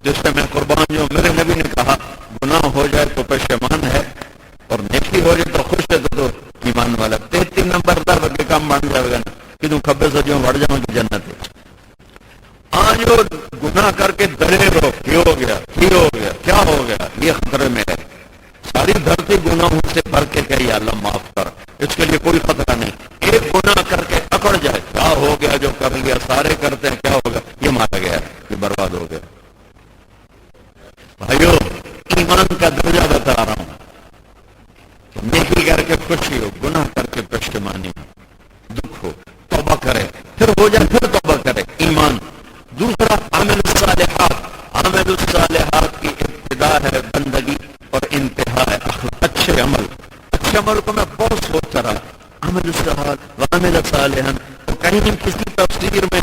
جس سے میں قربان جو میرے نبی نے کہا گناہ ہو جائے تو پشیمان ہے اور نیکی ہو جائے تو خوش ہے تو ایمان والا. 33 نمبر در کے کام بن جائے گا نا کہ تم کھبے سجوں بڑھ جاؤں کی جنت ہے. آج جو گناہ کر کے دلیر ہو، یہ ہو گیا، یہ ہو گیا، کیا ہو گیا، یہ خطرے میں ہے. ساری دھرتی گناہوں سے بھر کے کہ یا اللہ معاف کر، اس کے لیے کوئی خطرہ نہیں. ایک گناہ کر کے اکڑ جائے، کیا ہو گیا، جو کر لیا سارے کرتے ہیں، کیا ہوگا، یہ مارا گیا، یہ برباد ہو گیا. بھائیو ایمان کا درجہ بتا رہا ہوں. نیکی کر کے خوشی ہو، گناہ کر کے پشیمانی ہو، دکھ ہو، توبہ کرے، پھر ہو جائے پھر توبہ کرے، ایمان. دوسرا عمل الصالحات. عمل الصالحات کی ابتدا ہے بندگی اور انتہا ہے اچھے عمل. اچھے عمل کو میں بہت سوچتا رہا. عمل الصالحات وعمل صالحا، تو کہیں کسی تفسیر میں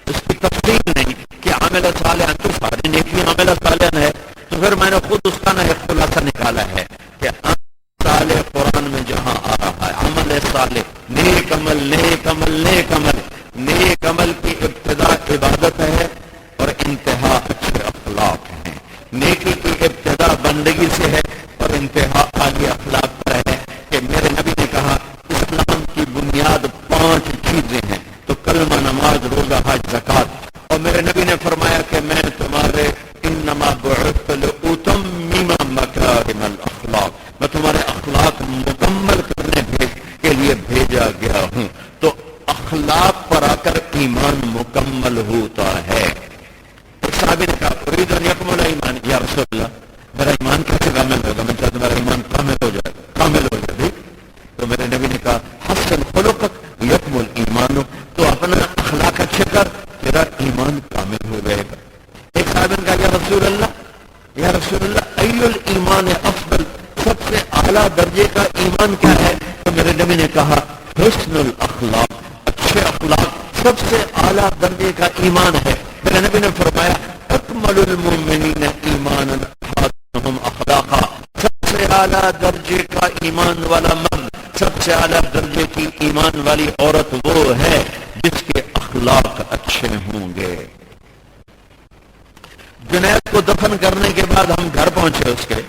اس کی تفصیل نہیں کہ عمل صالح صالحا، تو ساری نیکی عمل صالحا ہے. تو پھر میں نے خود اس کا ایک خلاصہ نکالا ہے کہ صالح قرآن میں جہاں آ رہا ہے عمل صالح، نیک عمل نیک عمل نیک عمل. نیک عمل کی ابتدا عبادت ہے اور انتہا اچھے اخلاق ہیں. نیکی کی ابتدا بندگی سے ہے اور انتہا عالی اخلاق پر ہے. کہ میرے نبی نے کہا اسلام کی بنیاد 5 چیزیں ہیں، تو کلمہ، نماز، روزہ، حج، زکوٰۃ. اور میرے نبی نے فرمایا کہ میں تمہارے انما بعثت لأتمم مکارم الاخلاق، میں تمہارے اخلاق مکمل کرنے کے لیے بھیجا گیا ہوں. تو اخلاق پر آ کر ایمان مکمل ہوتا ہے. صحابی نے کہا اريد ان يكمل ایمان یا رسول اللہ، میرا ایمان کیسے کامل ہوگا؟ میں چاہتا ہوں میرا ایمان کامل ہو جائے، کامل ہو جائے. تو میرے نبی نے کہا حسن خلقک یکمل ایمان، تو اپنا اخلاق اچھے کر، تیرا ایمان کامل ہو جائے گا. ایک صحابی نے کہا یا رسول اللہ ای الایمان افضل، سب سے اعلیٰ درجے کا ایمان کیا ہے؟ تو میرے نبی نے کہا حسن الاخلاق، اچھے اخلاق سب سے اعلیٰ درجے کا ایمان ہے. میرے نبی نے فرمایا اکمل المؤمنین ایمانا احسنهم اخلاقا، سب سے اعلیٰ درجے کا ایمان والا مرد، سب سے اعلیٰ درجے کی ایمان والی عورت وہ ہے جس کے اخلاق اچھے ہوں گے. جنید کو دفن کرنے کے بعد ہم گھر پہنچے اس کے،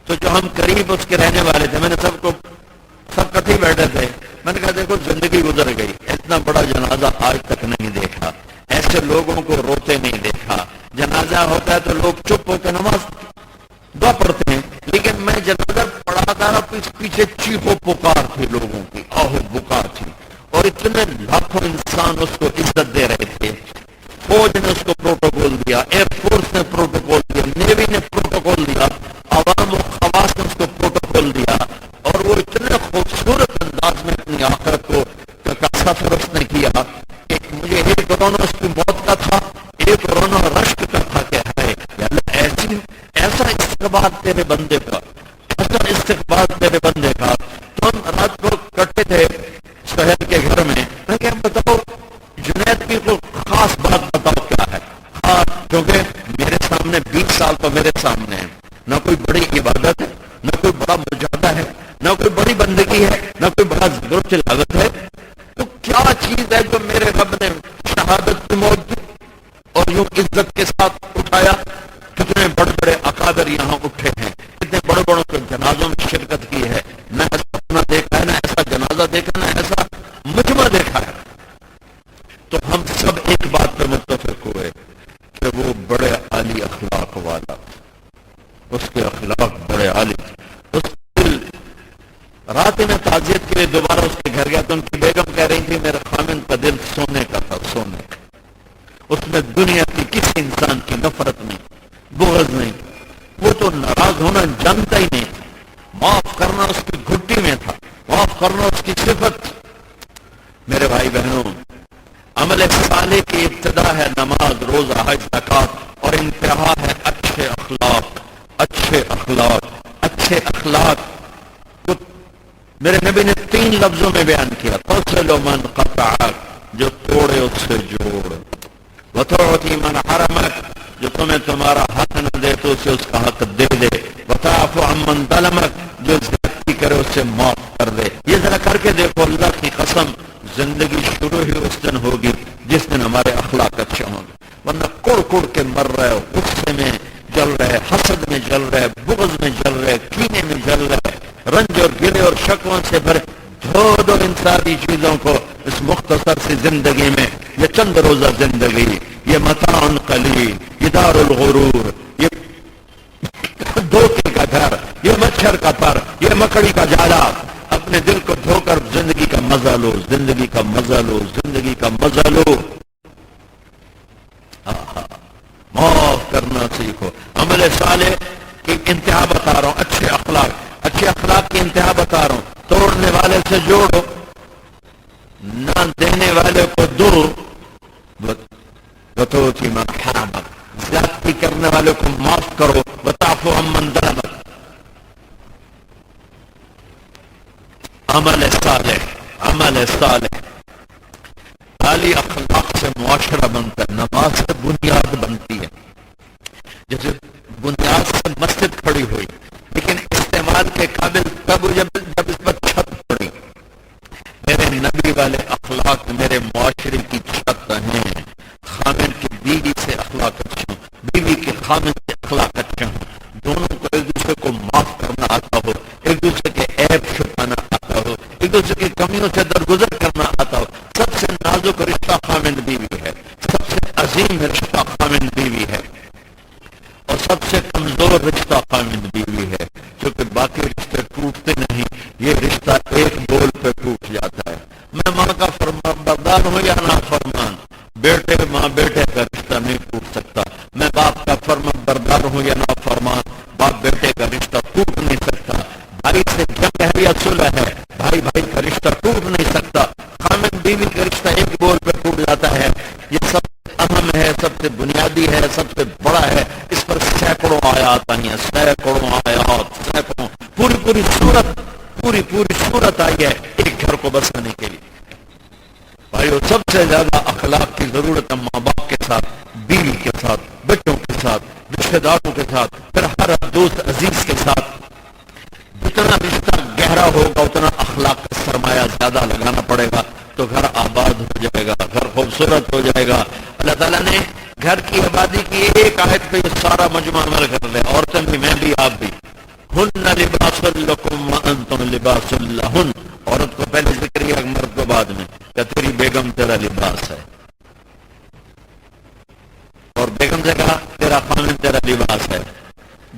تو جو ہم قریب اس کے رہنے والے تھے، میں نے سب کٹھے بیٹھے تھے. میں نے کہا دیکھو زندگی گزر گئی، اتنا بڑا جنازہ آج تک نہیں دیکھا، ایسے لوگوں کو روتے نہیں دیکھا. جنازہ ہوتا ہے تو لوگ چپ ہو کے نماز دعا پڑھتے ہیں، لیکن میں جنازہ پڑھا تھا، پیچھے چیخو پکار تھی لوگوں کی، آہو بکار تھی، اور اتنے لاکھوں انسان اس کو عزت دے رہے تھے. فوج نے اس کو پروٹوکول دیا، ایئر فورس نے پروٹوکول دیا، نیوی نے پروٹوکول دیا، عوام و خواص نے اس کو پروٹوکول دیا، اور وہ اتنے خوبصورت انداز میں اپنی آخرت کو کا سفر اس نے کیا کہ مجھے ایک رونا اس کی موت کا تھا، ایک رونا رشک کا تھا کہ ہے ایسا استقبال تیرے بندے کا، ایسا استقبال تیرے بندے کا. تو ہم رات کو کٹے تھے سہیل کے گھر میں. میں کہ بتاؤ جنید کی کوئی خاص بات بتاؤ کیا ہے. کیونکہ میرے سامنے 20 سال تو میرے سامنے ہے، نہ کوئی بڑی عبادت ہے، نہ کوئی بڑا مجاہدہ ہے، نہ کوئی بڑی بندگی ہے، نہ کوئی بڑا ذکر و تلاوت ہے. تو کیا چیز ہے جو میرے رب نے شہادت کی موت دی اور یوں عزت کے ساتھ اٹھایا؟ کتنے بڑے بڑے اکابر یہاں اٹھے ہیں، کتنے بڑے بڑوں کے جنازوں میں شرکت کی ہے، نہ ایسا اپنا دیکھا ہے، نہ ایسا جنازہ دیکھا، نہ ایسا مجمع دیکھا ہے. تو ہم سب ایک بات پہ متفق ہوئے کہ وہ بڑے عالی اخلاق والا، اس کے اخلاق بڑے عالی. اس دل رات میں تعزیت کے لیے دوبارہ اس کے گھر گیا تو ان کی بیگم کہہ رہی تھی میرے خامن کا دل سونے کا تھا، سونے کا، اس میں دنیا کی کسی انسان کی نفرت نہیں، بغض نہیں، وہ تو ناراض ہونا جانتا ہی نہیں، معاف کرنا اس کی گھٹی میں تھا، معاف کرنا اس کی صفت. میرے بھائی بہنوں، عمل صالح کی ابتدا ہے نماز، روزہ، حج، زکوٰۃ، اور انتہا ہے اچھے اخلاق. اچھے اخلاق، اچھے اخلاق تو میرے نبی نے 3 لفظوں میں بیان کیا. تصل من قطعک، جو توڑے اس سے جوڑ، وتعطی من حرمک، جو تمہیں تمہارا حق نہ دے تو اسے اس کا حق دے دے، وتعفو عن من ظلمک، جو زیادتی کرے اس سے معاف کر دے. یہ ذرا کر کے دیکھو، اللہ کی قسم زندگی شروع ہی اس دن ہوگی جس دن ہمارے اخلاق اچھے ہوں گے. ورنہ کڑ کڑ کے مر رہے، غصے میں جل رہے، حسد میں جل رہے، بغض میں جل رہے، کینے میں جل رہے، رنج اور گلے اور شکووں سے بھرے. دھو دو ان ساری چیزوں کو اس مختصر سی زندگی میں. یہ چند روزہ زندگی، یہ متاع قلیل، یہ دار الغرور، یہ دھوکے کا گھر، یہ مچھر کا پر، یہ مکڑی کا جالا. اپنے دل کو دھو کر زندگی کا مزہ لو، زندگی کا مزہ لو، زندگی کا مزہ لو. معاف کرنا سیکھو. عمل صالح کی انتہا بتا رہا ہوں، اچھے اخلاق، اچھے اخلاق کی انتہا بتا رہا ہوں. توڑنے والے سے جوڑو، نہ دینے والے کو دو، وتؤتی من حرمک، زیادتی کرنے والے کو معاف کرو، وتعفو عن من ظلمک. عمل صالح، عمل صالح عالی اخلاق سے معاشرہ بنتا ہے، نماز سے بنیاد بنتی ہے. جیسے بنیاد سے مسجد کھڑی ہوئی لیکن استعمال کے قابل تب جب اس پر چھت پڑی. میرے نبی والے اخلاق میرے معاشرے کی چھت ہیں. خامن کی بیوی سے اخلاق اچھا ہوں, بیوی کے خامن سے اخلاق اچھا ہوں, دونوں کو ایک دوسرے کو معاف کرنا آتا ہو, ایک دوسرے کے عیب چھپانا آتا ہو, ایک دوسرے کی کمیوں سے درگزر کرنا آتا ہو. سب سے نازک رشتہ خامن بیوی ہے, سب سے عظیم رشتہ خامن بیوی ہے, اور سب سے کمزور رشتہ خامن بیوی ہے. کیونکہ باقی رشتے ٹوٹتے نہیں, یہ رشتہ ایک بول پہ ٹوٹ جاتا ہے. میں ماں کا فرمان بردار ہوں یا نا فرمان, بیٹے ماں بیٹے کا رشتہ نہیں ٹوٹ سکتا. میں باپ کا فرمان بردار ہوں یا نا فرمان, باپ بیٹے کا رشتہ ٹوٹ نہیں سکتا. بھائی سے جنگ ہے یا صلح ہے, بھائی بھائی کا رشتہ ٹوٹ نہیں سکتا. خامن بیوی کا رشتہ ایک بول پہ ٹوٹ جاتا ہے. یہ سب اہم ہے, سب سے بنیادی ہے, سب سے بڑا ہے. اس پر سینکڑوں آیات آئی ہیں, سینکڑوں آیات, سینکڑوں پوری صورت آئی ہے ایک گھر کو بسانے کے لیے. بھائیو, سب سے زیادہ اخلاق کی ضرورت ہے ماں باپ کے ساتھ, بیوی کے ساتھ, بچوں کے ساتھ, رشتے داروں کے ساتھ, پھر ہر دوست عزیز کے ساتھ. جتنا رشتہ گہرا ہوگا اتنا اخلاق کا سرمایہ زیادہ لگانا پڑے گا, تو گھر آباد ہو جائے گا, گھر خوبصورت ہو جائے گا. اللہ تعالیٰ نے گھر کی آبادی کی ایک آیت پہ یہ سارا مجموعہ عمل کر لے. عورتیں بھی, میں بھی, آپ بھی. ہن لباس لکم وانتم لباس لہن. عورت کو پہلے ذکر کیا, مرد کو بعد میں, کہ تیری بیگم تیرا لباس ہے, اور بیگم سے کہا تیرا خامن تیرا لباس ہے.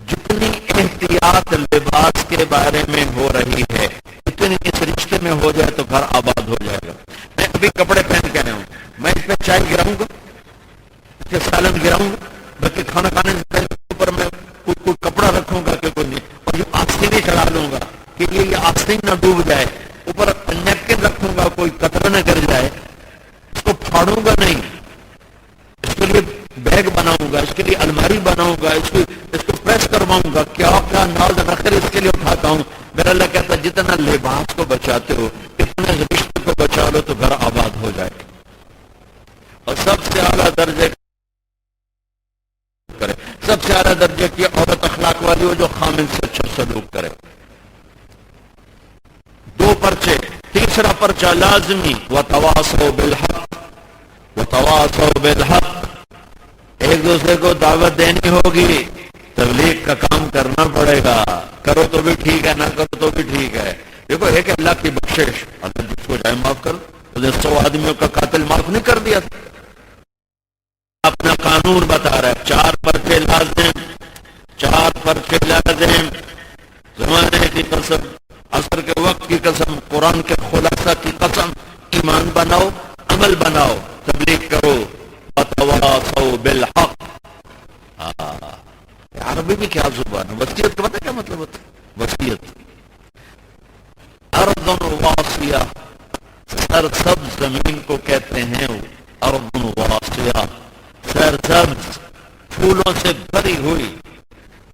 جتنی احتیاط لباس کے بارے میں ہو رہی ہے اتنی اس رشتے میں ہو جائے تو گھر آباد ہو جائے گا. میں ابھی کپڑے پہن کے آیا ہوں, میں اس پہ چائے گراؤں گا, اس پہ سالن گراؤں گا, بلکہ کھانا کھانے سے پہلے اوپر میں کوئی کپڑا رکھوں گا کہ کوئی نہیں, اور جو آستین چڑھا لوں گا کہ یہ آستین نہ ڈوب جائے, اوپر نیپکن رکھوں گا کوئی قطرہ نہ گر جائے, اس کو پھاڑوں گا نہیں, اس کے لیے بیگ بناؤں گا, اس کے لیے الماری بناؤں گا, اس کو پریس کرواؤں گا, کیا ناز نخر اس کے لیے اٹھاتا ہوں. میرا اللہ کہتا ہے جتنا لباس کو بچاتے ہو اتنا رشتے کو بچا لو تو گھر آباد ہو جائے. اور سب سے اعلیٰ درجے کرے, سب سے اعلیٰ درجے کی عورت اخلاق والی ہو جو خامن سے اچھا سلوک کرے. 2 پرچے. تیسرا پرچہ لازمی, وتواصوا بالحق, وتواصوا بالحق. ایک دوسرے کو دعوت دینی ہوگی, تبلیغ کا کام کرنا پڑے گا. کرو تو بھی ٹھیک ہے, نہ کرو تو بھی ٹھیک ہے. دیکھو ایک اللہ کی بخشش, اللہ جس کو چاہے معاف کر. 100 آدمیوں کا قاتل معاف نہیں کر دیا تھا. اپنا قانون بتا رہا ہے, 4 پرچے لازم, 4 پرچے لازم. زمانے کی قسم, عصر کے وقت کی قسم, قرآن کے خلاصہ کی قسم. ایمان بناؤ, عمل بناؤ, تبلیغ کرو. وتواصوا بالحق. عربی میں کیا زبان ہے, وصیت کا پتہ کیا مطلب ہوتا ہے؟ وصیت. ارض واسیہ, سرسبز زمین کو کہتے ہیں ارض واسیہ. سرسبز, پھولوں سے بھری ہوئی,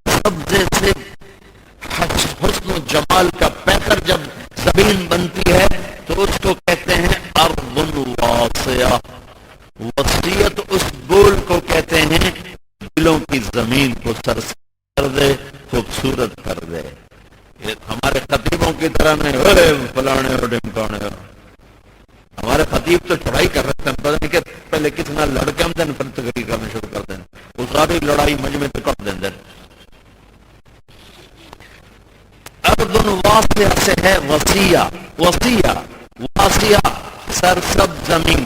سبزے سے حسن و جمال کا پیکر جب زمین بنتی ہے تو اس کو کہتے ہیں ارض واسیہ. وصیت اس بول کو کہتے ہیں دلوں کی زمین کو سرسبز کر دے, خوبصورت کر دے. ہمارے خطیبوں کی طرح نہیں فلانے اور ڈمکانے. ہمارے خطیب تو چڑھائی کر رکھتے ہیں, پتہ نہیں کہ پہلے کتنا لڑکے ہم دن پر تقریر کرنا شروع کر دیں, وہ ساری لڑائی مجمع میں کر دیں. اردن واسیہ سے ہے وسیع, وسیع واسیہ سرسبز زمین,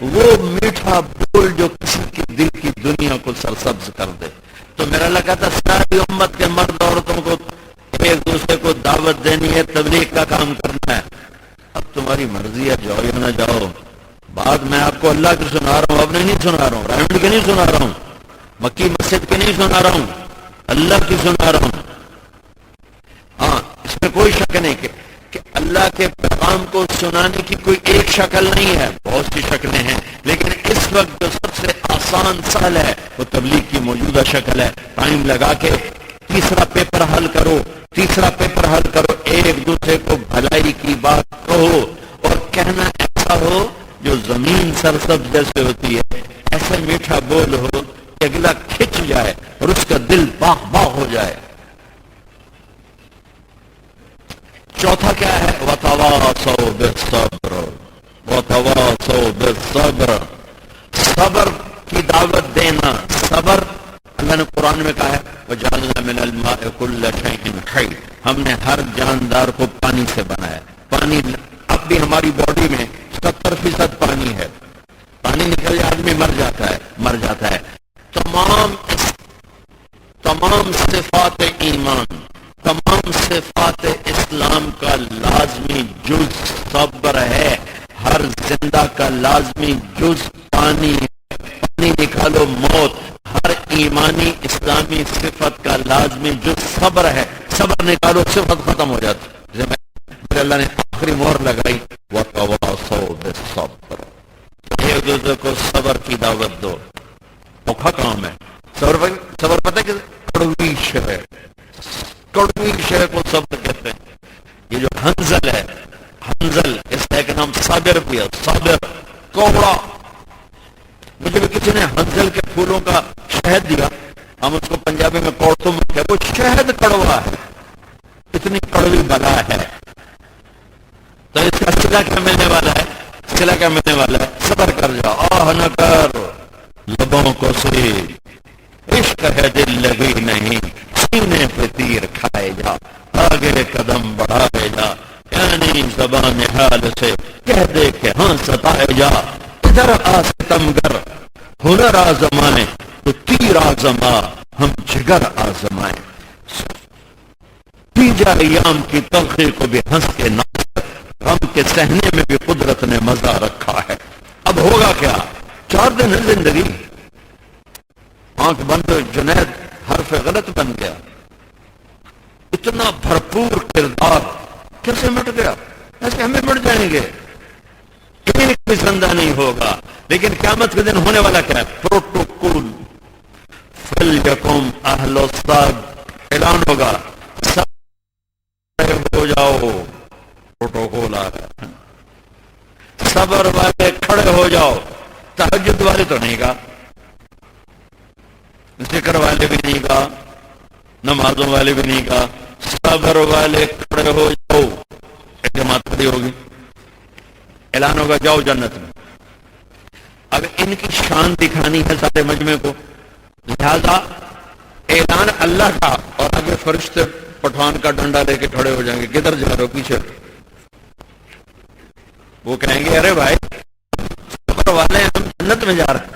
وہ میٹھا بول جو کسی کے دل کی دنیا کو سرسبز کر دے. تو میرا اللہ کہتا ساری امت کے مرد عورتوں کو ایک دوسرے کو دعوت دینی ہے, تبلیغ کا کام کرنا ہے. اب تمہاری مرضی ہے, جاؤ یا نہ جاؤ. بات میں آپ کو اللہ کی سنا رہا ہوں, اب نہیں سنا رہا ہوں, رحمت کی نہیں سنا رہا ہوں, مکی مسجد کی نہیں سنا رہا ہوں, اللہ کی سنا رہا ہوں. ہاں, اس میں کوئی شک نہیں کہ اللہ کے پیغام کو سنانے کی کوئی ایک شکل نہیں ہے, بہت سی شکلیں ہیں, لیکن اس وقت جو سب سے آسان سہل ہے وہ تبلیغ کی موجودہ شکل ہے. ٹائم لگا کے تیسرا پیپر حل کرو, تیسرا پیپر حل کرو, ایک دوسرے کو بھلائی کی بات کہو, اور کہنا ایسا ہو جو زمین سرسبز جیسے ہوتی ہے ایسا میٹھا بول ہو کہ اگلا کھچ جائے اور اس کا دل باغ باغ ہو جائے. چوتھا کیا ہے؟ وَتَوَاصَوْا بِالصَّبْرِ وَتَوَاصَوْا بِالصَّبْرِ. صبر کی دعوت دینا. صبر اللہ نے قرآن میں کہا ہے وَجَعَلْنَا مِنَ الْمَاءِ كُلَّ شَيْءٍ حَيٍّ. ہم نے ہر جاندار کو پانی سے بنایا. پانی اب بھی ہماری باڈی میں 70% پانی ہے. پانی نکل جائے آدمی مر جاتا ہے. تمام صفات ایمان، تمام صفات اسلام کا لازمی جز صبر ہے. ہر زندہ کا لازمی جز پانی ہے. پانی نکالو موت. ہر ایمانی اسلامی صفت کا لازمی جز صبر ہے. صبر نکالو صفت ختم ہو جاتی. جیسے اللہ نے آخری مہر لگائی وَتَوَاصَوْا بِالصَّبْرِ. ایک دوسرے کو صبر کی دعوت دو. اوکھا کام ہے صبر. پتہ ہے کہ کڑوی شے کو صبر کہتے ہیں. یہ جو حنزل ہے، حنزل اس کا ایک نام صابر بھی ہے. صابر کوڑا. مجھے بھی کسی نے حنزل کے پھولوں کا شہد دیا. ہم اس کو پنجابی میں کوڑتم کہتے ہیں. وہ شہد کڑوا ہے. اتنی کڑوی بلا ہے. تو اس کا صلہ کیا ملنے والا ہے؟ صلہ کیا ملنے والا ہے؟ صبر کر جا. آہ نہ کر لبوں کو سی. عشق ہے دل لگی نہیں. سینے پہ تیر کھائے جا. آگے قدم بڑھائے جا. یعنی زبان حال سے کہہ دے کہ ہاں ستائے جا. ادھر آ ستمگر ہنر آزمائیں تو تیر آزما ہم جگر آزمائیں. پی جا ایام کی تلخی کو بھی ہنس کے ناچ. غم کے سہنے میں بھی قدرت نے مزہ رکھا ہے. اب ہوگا کیا؟ 4 دن ہے زندگی. آنکھ بند جنید حرف غلط بن گیا. اتنا بھرپور کردار کیسے مٹ گیا؟ ایسے ہمیں مٹ جائیں گے. ایک بھی زندہ نہیں ہوگا. لیکن قیامت کے دن ہونے والا کیا ہے؟ پروٹوکول. فَلْيَكُمْ أَهْلُ الصَّبْرِ. اعلان ہوگا صبر ہو جاؤ. پروٹوکول آ رہا ہے. صبر والے کھڑے ہو جاؤ. تہجد والے تو نہیں کہا، ذکر والے بھی نہیں کہا، نمازوں والے بھی نہیں کہا. صبر والے کھڑے ہو جاؤ. ایک جماعت کھڑی ہوگی. اعلان ہوگا جاؤ جنت میں. اب ان کی شان دکھانی ہے سارے مجمع کو. لہذا اعلان اللہ کا اور آگے فرشتے پٹھان کا ڈنڈا لے کے کھڑے ہو جائیں گے. کدھر جا رہے ہو؟ پیچھے. وہ کہیں گے ارے بھائی صبر والے ہم جنت میں جا رہے ہیں.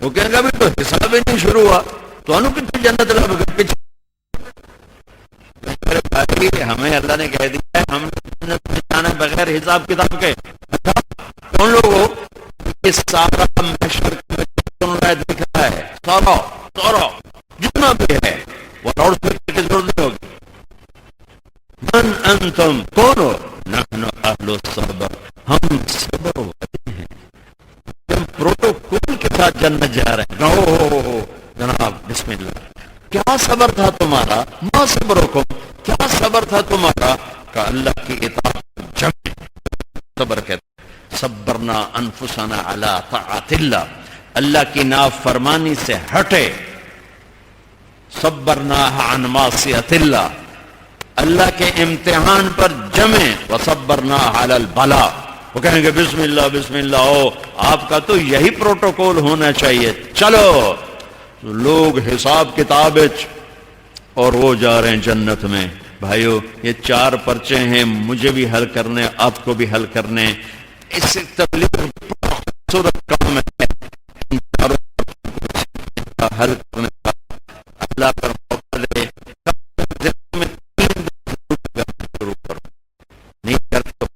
وہ کہیں گے ابھی تو حساب ہی نہیں شروع ہوا تو انو کتنی جنت لگ گئے پیچھے. ارے بھائی ہمیں اللہ نے کہہ دیا ہے ہم جنت میں جانا بغیر حساب کتاب کے. کون لوگوں یہ سارا محشر دکھ رہا ہے. سارا جتنا بھی ہے وہ لاؤڈ اسپیکر کی ضرورت نہیں ہوگی. من انتم کون ہو؟ نحن اہل الصبر. ہم صبر والے ہیں. ہم پروٹوکول کے ساتھ جنت جا رہے ہیں. جناب بسم اللہ. کیا صبر تھا تمہارا؟ ما صبرکم. کیا صبر تھا تمہارا؟ کہ اللہ کی اطاعت جمع صبر کہتے. صبرنا انفسنا علی طاعت اللہ. اللہ کی نافرمانی سے ہٹے. صبرنا عن معصیت اللہ. اللہ کے امتحان پر جمیں. وصبرنا علی البلاء. وہ کہیں گے بسم اللہ بسم اللہ. او آپ کا تو یہی پروٹوکول ہونا چاہیے. چلو لوگ حساب کتاب اور وہ جا رہے ہیں جنت میں. بھائیو یہ 4 پرچے ہیں. مجھے بھی حل کرنے، آپ کو بھی حل کرنے. اس سے تبلیغ صورت کام ہے. ان چاروں کا حل کرنے کا اللہ پر موقع دے. شروع کرو. نہیں کرتے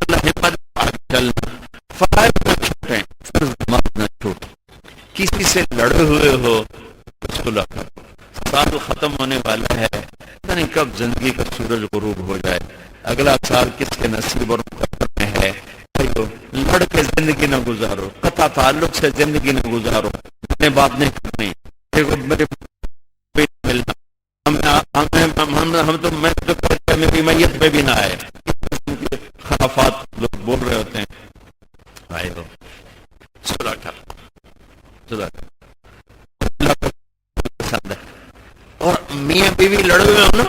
اللہ ہمت آگے چلنا. فرائض نہ چھوٹیں، فرض مت نہ چھوٹیں. کسی سے لڑے ہوئے ہو صلح کرو. سال ختم ہونے والا ہے. پتہ نہیں کب زندگی کا سورج غروب ہو جائے. اگلا سال کس کے نصیب اور مقدر میں ہے. لڑ کے زندگی نہ گزارو. قطع تعلق سے زندگی نہ گزارو. میں بات نہیں کرنی. ہم تو میری میت پہ بھی نہ آئے. خرافات لوگ بول رہے ہوتے ہیں. صلح کر. میاں بیوی لڑ ہوئے ہو نا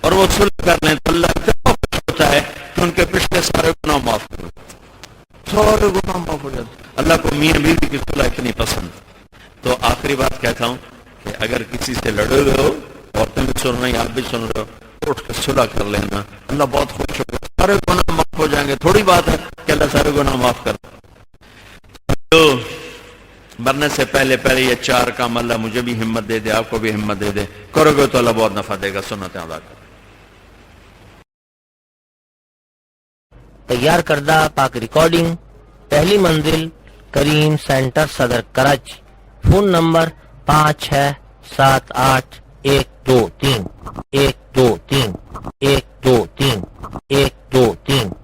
اور وہ صلح کر لیں تو اللہ اتنا خوش ہوتا ہے کہ ان کے پچھلے سارے گناہ معاف کرو، سارے گناہ معاف ہو جاتے. اللہ کو میاں بیوی کی صلح اتنی پسند. تو آخری بات کہتا ہوں کہ اگر کسی سے لڑے ہوئے ہو، عورتیں بھی سن رہی ہیں، آپ بھی سن رہے ہو، اٹھ کے صلح کر لینا، اللہ بہت خوش ہوگا، سارے گناہ معاف ہو جائیں گے. تھوڑی بات ہے کہ اللہ سارے گناہ معاف کر. تو مرنے سے پہلے یہ 4 کام اللہ مجھے بھی ہمت دے دے، آپ کو بھی ہمت دے دے، کرو گے تو اللہ بہت نفع دے گا. سنتیں ادا کرو. تیار کردہ پاک ریکارڈنگ، پہلی منزل کریم سینٹر صدر کراچی. Phone number 5678123123 123